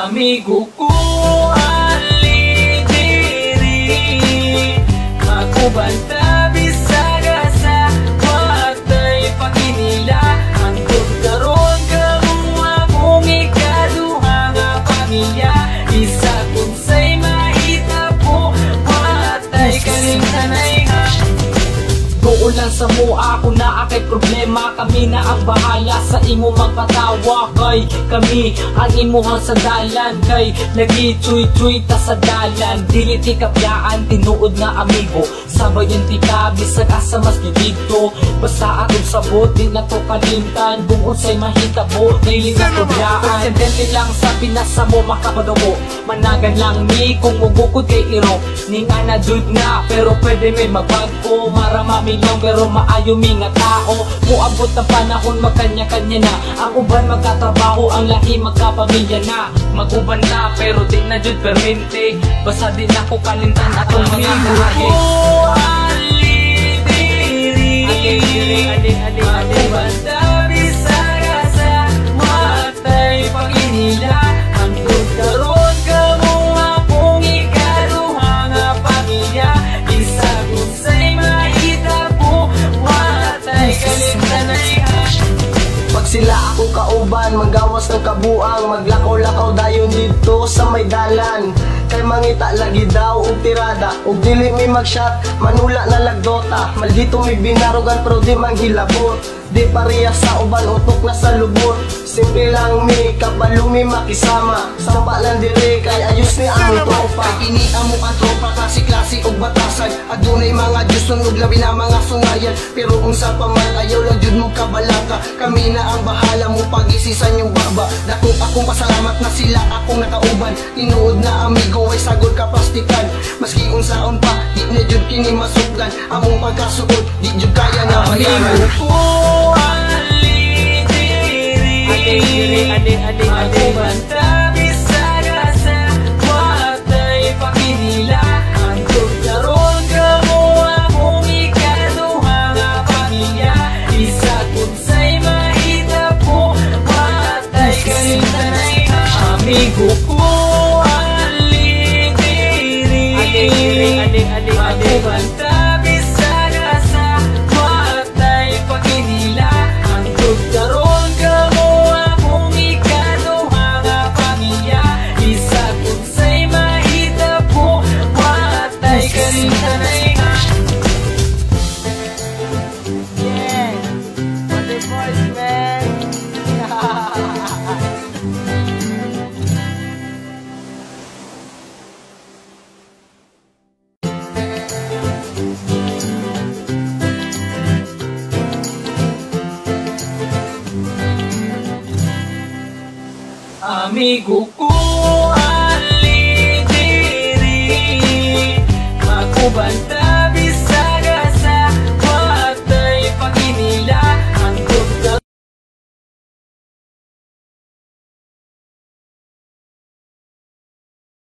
Amigo ko ali diri, ako banta bisaga sa watay paginila. Hangtod karon kamo akong ikaduha nga pamilya. Isa kung say mahita po, watay kalimtanay ha. Buo lang sa mua, ako na akay problema. Kami na ang bahala sa imo magpatawa. Kay kami ang imuhang sandalan. Kay lagi chuy-chuy ta sa dalan. Dili ti kapyaan, tinuod na amigo. Sabay yung tika, bisag asa mas dito. Basta atong sabot, di na to kalimtan. Buong say mahitabo, nailing na tubyaan. Aksidente lang sa pinasa mo, makapagawa. Managan lang ni kung mubukod kay iro. Ninga na jud na, pero pwede may magbago. Maramami lang pero maayo mi nga tao. Muabot ang panahon magkanya-kanya na. Ang uban magkatrabaho, ang lahi magkapamilya na. Mag-uban na pero di na jud permente. Basta di na ko kalimtan atong mga kahagi. Ali diri, ako basta bisaga sa watay paginila. Hangtod karon kamo akong ikaduha nga pamilya. Isa kung say mahita po, watay kalimtanay ha. Pag sila ako kauban, magawas ng kabuang, maglakaw-lakaw dayon dito sa may dalan. Kay mangita lagi daw og tirada, og dili mi magshot, manula na lagdota. Maldito mi binarugan pero di manghilabot. Di pareha sa uban, utok na sa lubot. Simple lang mi, kabalo mi makisama. Samba lang diri, kay ayos ni ang tropa. Kini amo ang tropa, klase-klase og batasan. Adunay mga Diyos ug labi na mga sungayan. Pero unsa pa man ayaw lang jud mo kabalaka. Kami na ang bahala mo pag-isisan yung baba. Dako akong pasalamat na sila akong nakauban. Tinuod na amigo ay sagol ka plastikan. Maski unsaon pa, di na jud kini masugdan. Among pagkasuod, di jud kaya na bayaran. Amigo ko ali diri, ako banta bisaga sa watay paginila. Hangtod karon kamo akong ikaduha nga pamilya. Isa kung say mahita po, watay kalimtanay ha. Amigo ko ali diri, ako banta bisaga sa watay paginila. Hangtod karon kamo akong ikaduha nga pamilya. Isa kung say mahita po, watay kalimtanay ha. Yeah, what the voice, man. Amigo ko ali diri, ako banta